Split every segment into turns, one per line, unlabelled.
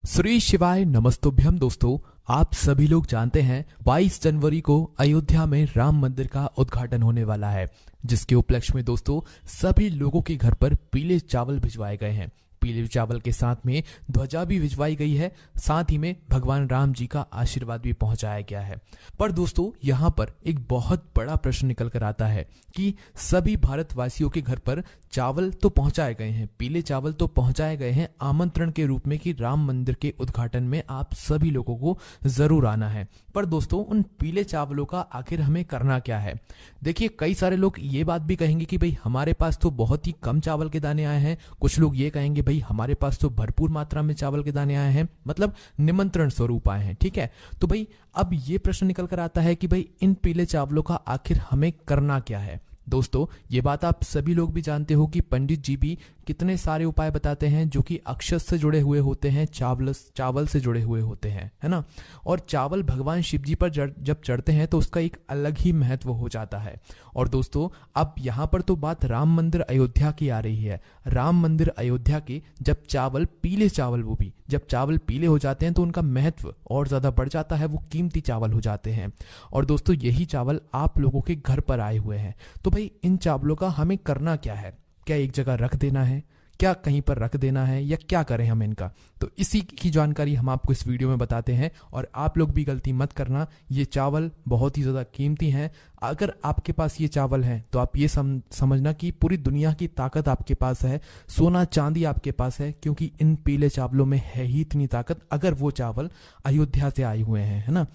श्री शिवाय नमस्तुभ्यम। दोस्तों, आप सभी लोग जानते हैं 22 जनवरी को अयोध्या में राम मंदिर का उद्घाटन होने वाला है, जिसके उपलक्ष्य में दोस्तों सभी लोगों के घर पर पीले चावल भिजवाए गए हैं। पीले चावल के साथ में ध्वजा भी भिजवाई गई है, साथ ही में भगवान राम जी का आशीर्वाद भी पहुंचाया गया है। पर दोस्तों यहाँ पर एक बहुत बड़ा प्रश्न निकल कर आता है कि सभी भारतवासियों के घर पर चावल तो पहुंचाए गए हैं, पीले चावल तो पहुंचाए गए हैं आमंत्रण के रूप में कि राम मंदिर के उद्घाटन में आप सभी लोगों को जरूर आना है। पर दोस्तों उन पीले चावलों का आखिर हमें करना क्या है? देखिए, कई सारे लोग ये बात भी कहेंगे कि भाई हमारे पास तो बहुत ही कम चावल के दाने आए हैं। कुछ लोग ये कहेंगे भाई हमारे पास तो भरपूर मात्रा में चावल के दाने आए हैं, मतलब निमंत्रण स्वरूप आए हैं। ठीक है, तो भाई अब ये प्रश्न निकल कर आता है कि भाई इन पीले चावलों का आखिर हमें करना क्या है। दोस्तों ये बात आप सभी लोग भी जानते हो कि पंडित जी भी कितने सारे उपाय बताते हैं जो कि अक्षत से जुड़े हुए होते हैं, चावल से जुड़े हुए होते हैं, है ना। और चावल भगवान शिव जी पर जब चढ़ते हैं तो उसका एक अलग ही महत्व हो जाता है। और दोस्तों अब यहाँ पर तो बात राम मंदिर अयोध्या की आ रही है। राम मंदिर अयोध्या के जब चावल पीले चावल, वो भी जब चावल पीले हो जाते हैं तो उनका महत्व और ज्यादा बढ़ जाता है, वो कीमती चावल हो जाते हैं। और दोस्तों यही चावल आप लोगों के घर पर आए हुए हैं। तो भाई इन चावलों का हमें करना क्या है? क्या एक जगह रख देना है, क्या कहीं पर रख देना है, या क्या करें हम इनका? तो इसी की जानकारी हम आपको इस वीडियो में बताते हैं। और आप लोग भी गलती मत करना, ये चावल बहुत ही ज़्यादा कीमती हैं। अगर आपके पास ये चावल हैं तो आप ये समझना कि पूरी दुनिया की ताकत आपके पास है, सोना चांदी आपके पास है, क्योंकि इन पीले चावलों में है ही इतनी ताकत, अगर वो चावल अयोध्या से आए हुए हैं, है ना।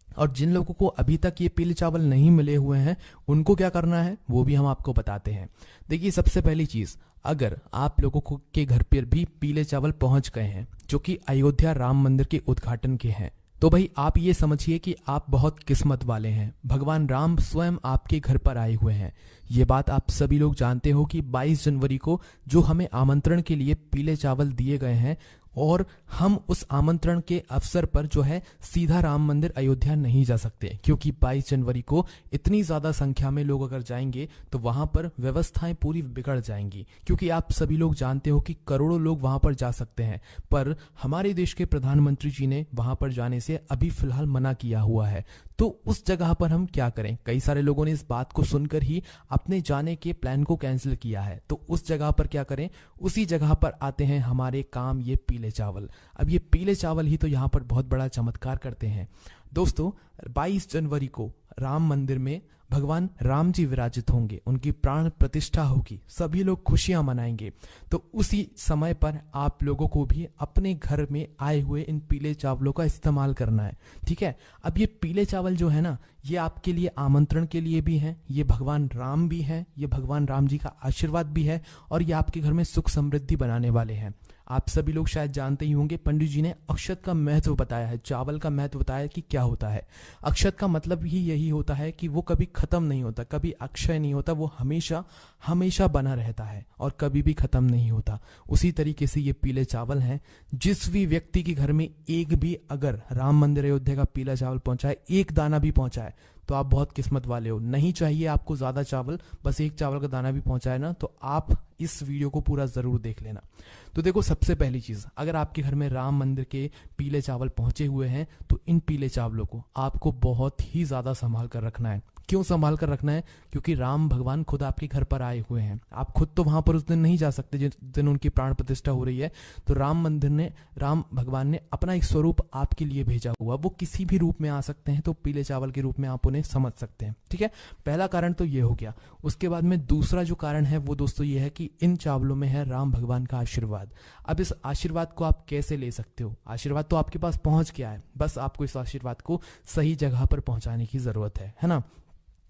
और जिन लोगों को अभी तक ये पीले चावल नहीं मिले हुए हैं उनको क्या करना है वो भी हम आपको बताते हैं। देखिए, सबसे पहली चीज, अगर आप लोगों को के घर पर भी पीले चावल पहुंच गए हैं जो कि अयोध्या राम मंदिर के उद्घाटन के हैं, तो भाई आप ये समझिए कि आप बहुत किस्मत वाले हैं। भगवान राम स्वयं आपके घर पर आए हुए हैं। ये बात आप सभी लोग जानते हो कि 22 जनवरी को जो हमें आमंत्रण के लिए पीले चावल दिए गए हैं, और हम उस आमंत्रण के अवसर पर जो है सीधा राम मंदिर अयोध्या नहीं जा सकते, क्योंकि 22 जनवरी को इतनी ज्यादा संख्या में लोग अगर जाएंगे तो वहां पर व्यवस्थाएं पूरी बिगड़ जाएंगी। क्योंकि आप सभी लोग जानते हो कि करोड़ों लोग वहां पर जा सकते हैं, पर हमारे देश के प्रधानमंत्री जी ने वहां पर जाने से अभी फिलहाल मना किया हुआ है। तो उस जगह पर हम क्या करें? कई सारे लोगों ने इस बात को सुनकर ही अपने जाने के प्लान को कैंसिल किया है। तो उस जगह पर क्या करें? उसी जगह पर आते हैं हमारे काम ये पीले चावल। अब ये पीले चावल ही तो यहाँ पर बहुत बड़ा चमत्कार करते हैं। दोस्तों 22 जनवरी को राम मंदिर में भगवान राम जी विराजित होंगे, उनकी प्राण प्रतिष्ठा होगी, सभी लोग खुशियां मनाएंगे। तो उसी समय पर आप लोगों को भी अपने घर में आए हुए इन पीले चावलों का इस्तेमाल करना है। ठीक है, अब ये पीले चावल जो है ना, ये आपके लिए आमंत्रण के लिए भी हैं, ये भगवान राम भी हैं, ये भगवान राम जी का आशीर्वाद भी है, और ये आपके घर में सुख समृद्धि बनाने वाले हैं। आप सभी लोग शायद जानते ही होंगे, पंडित जी ने अक्षत का महत्व बताया है, चावल का महत्व बताया कि क्या होता है। अक्षत का मतलब ही यही होता है कि वो कभी खत्म नहीं होता, कभी अक्षय नहीं होता, वो हमेशा हमेशा बना रहता है और कभी भी खत्म नहीं होता। उसी तरीके से ये पीले चावल हैं। जिस भी व्यक्ति के घर में एक भी अगर राम मंदिर अयोध्या का पीला चावल पहुंचाए, एक दाना भी पहुंचाए, तो आप बहुत किस्मत वाले हो। नहीं चाहिए आपको ज्यादा चावल, बस एक चावल का दाना भी पहुंचाए ना, तो आप इस वीडियो को पूरा जरूर देख लेना। तो देखो, सबसे पहली चीज, अगर आपके घर में राम मंदिर के पीले चावल पहुंचे हुए हैं तो इन पीले चावलों को आपको बहुत ही ज्यादा संभाल कर रखना है। क्यों संभाल कर रखना है? क्योंकि राम भगवान खुद आपके घर पर आए हुए हैं। आप खुद तो वहां पर उस दिन नहीं जा सकते जिस दिन उनकी प्राण प्रतिष्ठा हो रही है। तो राम भगवान ने अपना एक स्वरूप आपके लिए भेजा हुआ। वो किसी भी रूप में आ सकते हैं, तो पीले चावल के रूप में आप उन्हें समझ सकते हैं। ठीक है, पहला कारण तो ये हो गया। उसके बाद में दूसरा जो कारण है वो दोस्तों ये है कि इन चावलों में है राम भगवान का आशीर्वाद। अब इस आशीर्वाद को आप कैसे ले सकते हो? आशीर्वाद तो आपके पास पहुंच गया है, बस आपको इस आशीर्वाद को सही जगह पर पहुंचाने की जरूरत है ना।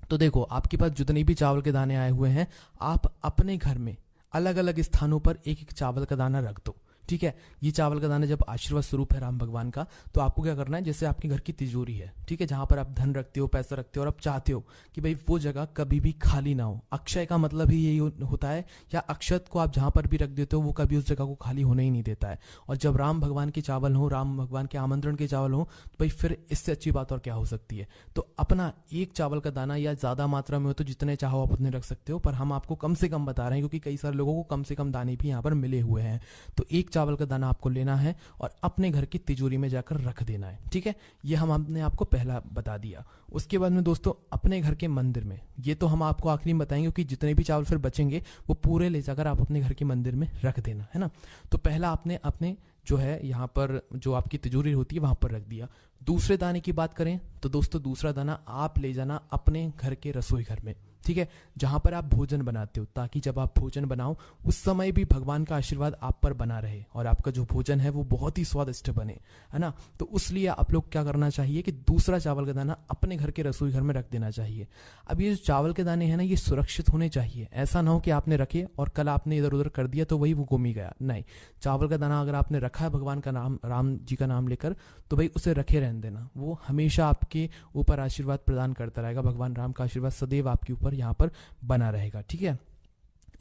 तो देखो, आपके पास जितने भी चावल के दाने आए हुए हैं, आप अपने घर में अलग अलग स्थानों पर एक एक चावल का दाना रख दो। ठीक है, ये चावल का दाना जब आशीर्वाद स्वरूप है राम भगवान का, तो आपको क्या करना है, जैसे आपके घर की तिजोरी है, ठीक है, जहां पर आप धन रखते हो, पैसा रखते हो, और आप चाहते हो कि भाई वो जगह कभी भी खाली ना हो। अक्षय का मतलब ही यही होता है, या अक्षत को आप जहां पर भी रख देते हो वो कभी उस जगह को खाली होने ही नहीं देता है। और जब राम भगवान के चावल हो, राम भगवान के आमंत्रण के चावल हो, तो भाई फिर इससे अच्छी बात और क्या हो सकती है। तो अपना एक चावल का दाना, या ज्यादा मात्रा में हो तो जितने चाहो आप उतने रख सकते हो, पर हम आपको कम से कम बता रहे हैं क्योंकि कई सारे लोगों को कम से कम दाने भी यहाँ पर मिले हुए हैं। तो एक चावल का दाना आपको लेना है और अपने घर की तिजोरी में जाकर रख देना है। ठीक है, ये हमने आपको पहला बता दिया। उसके बाद में दोस्तों अपने घर के मंदिर में, ये तो हम आपको आखिरी में बताएंगे क्योंकि जितने भी चावल फिर बचेंगे वो पूरे ले जाकर आप अपने घर के मंदिर में रख देना है ना। तो पहला आपने अपने जो है यहाँ पर जो आपकी तिजोरी होती है वहां पर रख दिया। दूसरे दाने की बात करें तो दोस्तों दूसरा दाना आप ले जाना अपने घर के रसोई घर में, ठीक है, जहां पर आप भोजन बनाते हो, ताकि जब आप भोजन बनाओ उस समय भी भगवान का आशीर्वाद आप पर बना रहे और आपका जो भोजन है वो बहुत ही स्वादिष्ट बने, है ना। तो इसलिए आप लोग क्या करना चाहिए कि दूसरा चावल का दाना अपने घर के रसोई घर में रख देना चाहिए। अब ये जो चावल के दाने हैं ना, ये सुरक्षित होने चाहिए। ऐसा ना हो कि आपने रखे और कल आपने इधर उधर कर दिया तो वही वो गुम ही गया। नहीं, चावल का दाना अगर आपने रखा है भगवान का नाम, राम जी का नाम लेकर, तो भाई उसे रखे रहने देना। वो हमेशा आपके ऊपर आशीर्वाद प्रदान करता रहेगा। भगवान राम का आशीर्वाद सदैव आपके ऊपर यहाँ पर बना रहेगा। ठीक है,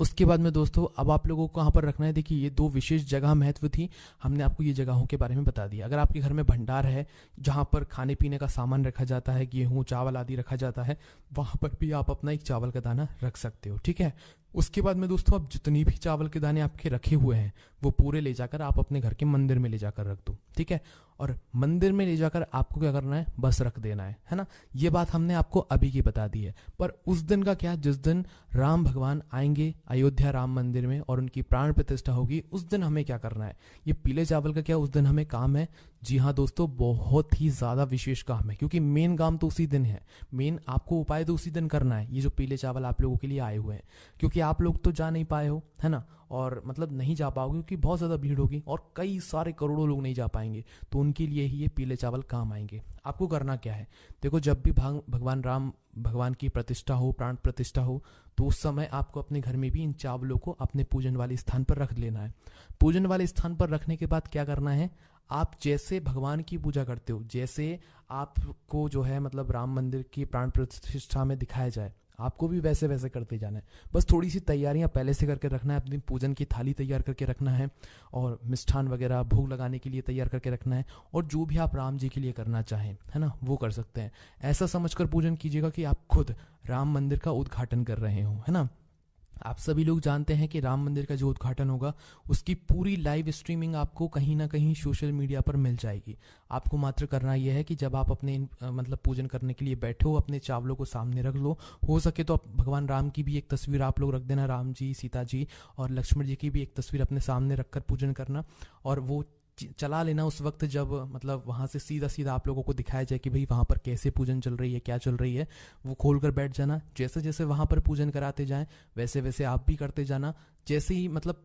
उसके बाद में दोस्तों अब आप लोगों को कहाँ पर रखना है, देखिए ये दो विशेष जगह महत्व थी, हमने आपको ये जगहों के बारे में बता दिया। अगर आपके घर में भंडार है जहाँ पर खाने पीने का सामान रखा जाता है, गेहूं चावल आदि रखा जाता है, वहाँ पर भी आप अपना एक चावल का दाना रख सकते हो। ठीक है, उसके बाद में दोस्तों अब जितनी भी चावल के दाने आपके रखे हुए हैं वो पूरे ले जाकर आप अपने घर के मंदिर में ले जाकर रख दो। ठीक है, और मंदिर में ले जाकर आपको क्या करना है, बस रख देना है ना। ये बात हमने आपको अभी की बता दी है। पर उस दिन का क्या, जिस दिन राम भगवान आएंगे अयोध्या राम मंदिर में और उनकी प्राण प्रतिष्ठा होगी, उस दिन हमें क्या करना है, ये पीले चावल का क्या उस दिन हमें काम है। जी हाँ दोस्तों, बहुत ही ज्यादा विशेष काम है, क्योंकि मेन काम तो उसी दिन है, मेन आपको उपाय तो उसी दिन करना है। ये जो पीले चावल आप लोगों के लिए आए हुए हैं, क्योंकि आप लोग तो जा नहीं पाए हो, है ना, और मतलब नहीं जा पाओगे क्योंकि बहुत ज़्यादा भीड़ होगी और कई सारे करोड़ों लोग नहीं जा पाएंगे, तो उनके लिए ही ये पीले चावल काम आएंगे। आपको करना क्या है, देखो जब भी भगवान राम भगवान की प्रतिष्ठा हो, प्राण प्रतिष्ठा हो, तो उस समय आपको अपने घर में भी इन चावलों को अपने पूजन वाले स्थान पर रख लेना है। पूजन वाले स्थान पर रखने के बाद क्या करना है, आप जैसे भगवान की पूजा करते हो, जैसे आपको जो है मतलब राम मंदिर की प्राण प्रतिष्ठा में दिखाया जाए, आपको भी वैसे वैसे करते जाना है। बस थोड़ी सी तैयारियां पहले से करके रखना है, अपनी पूजन की थाली तैयार करके रखना है और मिष्ठान वगैरह भोग लगाने के लिए तैयार करके रखना है, और जो भी आप राम जी के लिए करना चाहें, है ना, वो कर सकते हैं। ऐसा समझकर पूजन कीजिएगा कि आप खुद राम मंदिर का उद्घाटन कर रहे हो, है ना। आप सभी लोग जानते हैं कि राम मंदिर का जो उद्घाटन होगा उसकी पूरी लाइव स्ट्रीमिंग आपको कहीं ना कहीं सोशल मीडिया पर मिल जाएगी। आपको मात्र करना यह है कि जब आप अपने मतलब पूजन करने के लिए बैठे हो, अपने चावलों को सामने रख लो। हो सके तो आप भगवान राम की भी एक तस्वीर आप लोग रख देना, राम जी, सीता जी और लक्ष्मण जी की भी एक तस्वीर अपने सामने रखकर पूजन करना, और वो चला लेना उस वक्त जब मतलब वहाँ से सीधा सीधा आप लोगों को दिखाया जाए कि भाई वहाँ पर कैसे पूजन चल रही है, क्या चल रही है, वो खोल कर बैठ जाना। जैसे जैसे वहाँ पर पूजन कराते जाएं वैसे वैसे आप भी करते जाना। जैसे ही मतलब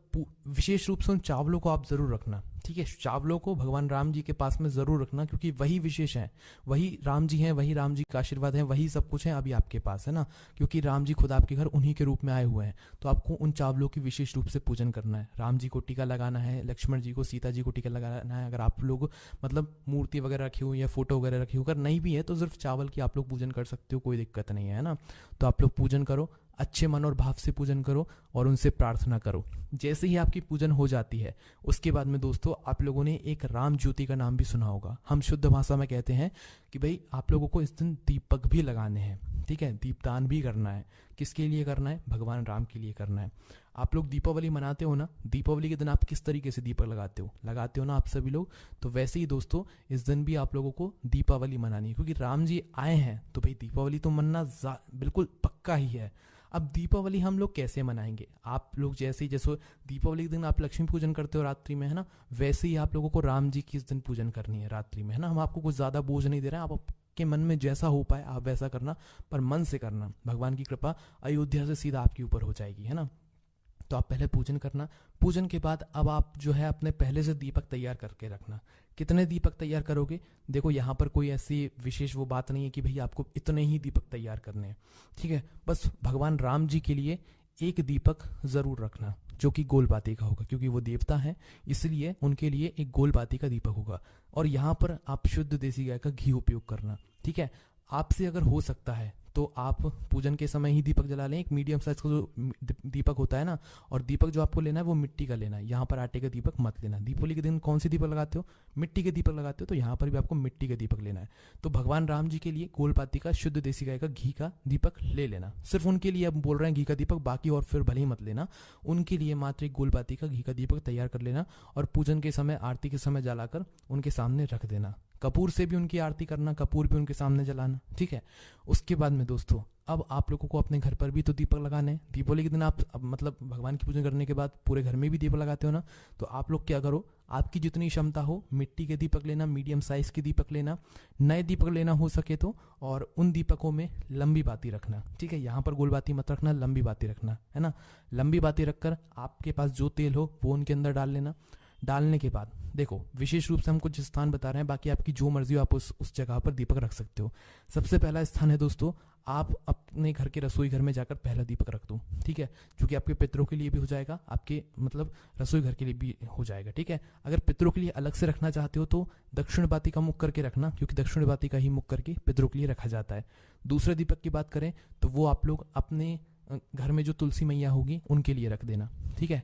विशेष रूप से उन चावलों को आप जरूर रखना, ठीक है, चावलों को भगवान राम जी के पास में जरूर रखना, क्योंकि वही विशेष हैं, वही राम जी हैं, वही राम जी का आशीर्वाद है, वही सब कुछ है अभी आपके पास, है ना, क्योंकि राम जी खुद आपके घर उन्हीं के रूप में आए हुए हैं। तो आपको उन चावलों की विशेष रूप से पूजन करना है। राम जी को टीका लगाना है, लक्ष्मण जी को, सीता जी को टीका लगाना है। अगर आप लोग मतलब मूर्ति वगैरह रखी हुई या फोटो वगैरह रखी हो, अगर नहीं भी है तो सिर्फ चावल की आप लोग पूजन कर सकते हो, कोई दिक्कत नहीं है ना। तो आप लोग पूजन करो, अच्छे मन और भाव से पूजन करो और उनसे प्रार्थना करो। जैसे ही आपकी पूजन हो जाती है उसके बाद में दोस्तों आप लोगों ने एक राम ज्योति का नाम भी सुना होगा। हम शुद्ध भाषा में कहते हैं कि भाई आप लोगों को इस दिन दीपक भी लगाने हैं, ठीक है, दीपदान भी करना है। किसके लिए करना है, भगवान राम के लिए करना है। आप लोग दीपावली मनाते हो ना, दीपावली के दिन आप किस तरीके से दीपक लगाते हो ना आप सभी लोग, तो वैसे ही दोस्तों इस दिन भी आप लोगों को दीपावली मनानी है, क्योंकि राम जी आए हैं तो भाई दीपावली तो मनना बिल्कुल पक्का ही है। अब दीपावली हम लोग कैसे मनाएंगे, आप लोग जैसे दीपावली के दिन आप लक्ष्मी पूजन करते हो रात्रि में, है ना, वैसे ही आप लोगों को राम जी की इस दिन पूजन करनी है रात्रि में, है ना। हम आपको कुछ ज्यादा बोझ नहीं दे रहे हैं, आप के मन में जैसा हो पाए आप वैसा करना, पर मन से करना। भगवान की कृपा अयोध्या से सीधा आपके ऊपर हो जाएगी, है ना। तो आप पहले पूजन करना, पूजन के बाद अब आप जो है अपने पहले से दीपक तैयार करके रखना। कितने दीपक तैयार करोगे, देखो यहाँ पर कोई ऐसी विशेष वो बात नहीं है कि भाई आपको इतने ही दीपक तैयार करने हैं, ठीक है। बस भगवान राम जी के लिए एक दीपक जरूर रखना जो कि गोल बाती का होगा, क्योंकि वो देवता है इसलिए उनके लिए एक गोल बाती का दीपक होगा। और यहाँ पर आप शुद्ध देसी गाय का घी उपयोग करना, ठीक है। आपसे अगर हो सकता है तो आप पूजन के समय ही दीपक जला लें। एक मीडियम साइज का जो दीपक होता है ना, और दीपक जो आपको लेना है वो मिट्टी का लेना है। यहाँ पर आटे का दीपक मत लेना। दीपावली के दिन कौन सी दीपक लगाते हो? मिट्टी के दीपक लगाते हो, तो यहाँ पर भी आपको मिट्टी का दीपक लेना है। तो भगवान राम जी के लिए गोलपाती का शुद्ध देसी गाय का घी का दीपक ले लेना। सिर्फ उनके लिए अब बोल रहे हैं घी का दीपक, बाकी और फिर भले ही मत लेना। उनके लिए मात्र एक गोलपाती का घी का दीपक तैयार कर लेना और पूजन के समय, आरती के समय जलाकर उनके सामने रख देना। कपूर से भी उनकी आरती करना, कपूर भी उनके सामने जलाना, ठीक है। उसके बाद में दोस्तों, अब आप लोगों को अपने घर पर भी तो दीपक लगाने हैं। दीपावली के दिन आप मतलब भगवान की पूजन करने के बाद पूरे घर में भी दीपक लगाते हो ना, तो आप लोग क्या करो, आपकी जितनी क्षमता हो मिट्टी के दीपक लेना, मीडियम साइज के दीपक लेना, नए दीपक लेना हो सके तो, और उन दीपकों में लंबी बाती रखना, ठीक है। यहाँ पर गोल बाती मत रखना, लंबी बाती रखना, है ना। लंबी बाती रखकर आपके पास जो तेल हो वो उनके अंदर डाल लेना। डालने के बाद देखो, विशेष रूप से हम कुछ स्थान बता रहे हैं, बाकी आपकी जो मर्जी हो आप उस जगह पर दीपक रख सकते हो। सबसे पहला स्थान है दोस्तों, आप अपने घर के रसोई घर में जाकर पहला दीपक रख दो, ठीक है। क्योंकि आपके पितरों के लिए भी हो जाएगा, आपके मतलब रसोई घर के लिए भी हो जाएगा, ठीक है। अगर पितरों के लिए अलग से रखना चाहते हो तो दक्षिण बाती का मुख करके रखना, क्योंकि दक्षिण बाती का ही मुख करके पितरों के लिए रखा जाता है। दूसरे दीपक की बात करें तो वो आप लोग अपने घर में जो तुलसी मैया होगी उनके लिए रख देना, ठीक है।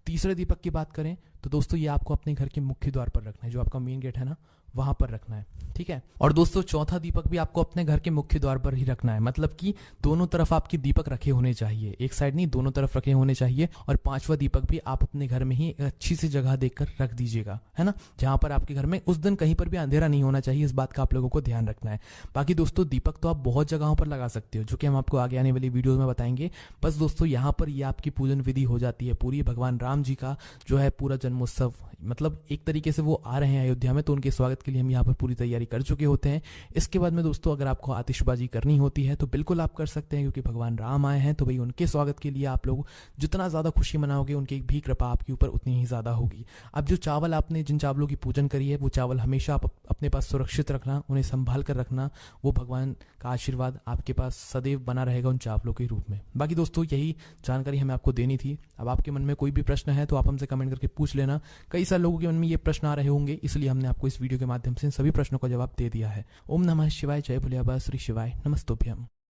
तीसरे दीपक की बात करें तो दोस्तों, ये आपको अपने घर के मुख्य द्वार पर रखना है, जो आपका मेन गेट है ना वहां पर रखना है, ठीक है। और दोस्तों, चौथा दीपक भी आपको अपने घर के मुख्य द्वार पर ही रखना है, मतलब कि दोनों तरफ आपके दीपक रखे होने चाहिए, एक साइड नहीं, दोनों तरफ रखे होने चाहिए। और पांचवा दीपक भी आप अपने घर में ही एक अच्छी सी जगह देखकर रख दीजिएगा, है ना, जहां पर आपके घर में उस दिन कहीं पर भी अंधेरा नहीं होना चाहिए। इस बात का आप लोगों को ध्यान रखना है। बाकी दोस्तों, दीपक तो आप बहुत जगहों पर लगा सकते हो, जो कि हम आपको आगे आने वाली वीडियो में बताएंगे। बस दोस्तों, यहाँ पर ये आपकी पूजन विधि हो जाती है पूरी। भगवान राम जी का जो है पूरा जन्मोत्सव, मतलब एक तरीके से वो आ रहे हैं अयोध्या में, तो उनके स्वागत के लिए हम यहाँ पर पूरी तैयारी कर चुके होते हैं। इसके बाद में दोस्तों, अगर आपको आतिशबाजी करनी होती है तो बिल्कुल आप कर सकते हैं, क्योंकि भगवान राम आए हैं, तो भाई उनके स्वागत के लिए आप लोग जितना ज़्यादा खुशी मनाओगे, उनकी भी कृपा आपके ऊपर उतनी ही ज़्यादा होगी। अब जो चावल आपने, जिन चावलों की पूजन करी है, वो चावल हमेशा आप अपने पास सुरक्षित रखना, उन्हें संभाल कर रखना। वो भगवान का आशीर्वाद आपके पास सदैव बना रहेगा उन चावलों के रूप में। बाकी दोस्तों, यही जानकारी हमें आपको देनी थी। अब आपके मन में कोई भी प्रश्न है तो आप हमसे कमेंट करके पूछ लेना। कई सारे लोगों के मन में ये प्रश्न आ रहे होंगे, इसलिए हमने आपको इस वीडियो के माध्यम से सभी प्रश्नों का जवाब दे दिया है। ओम नमः शिवाय, जय भोले बाबा, श्री शिवाय नमस्तुभ्यम।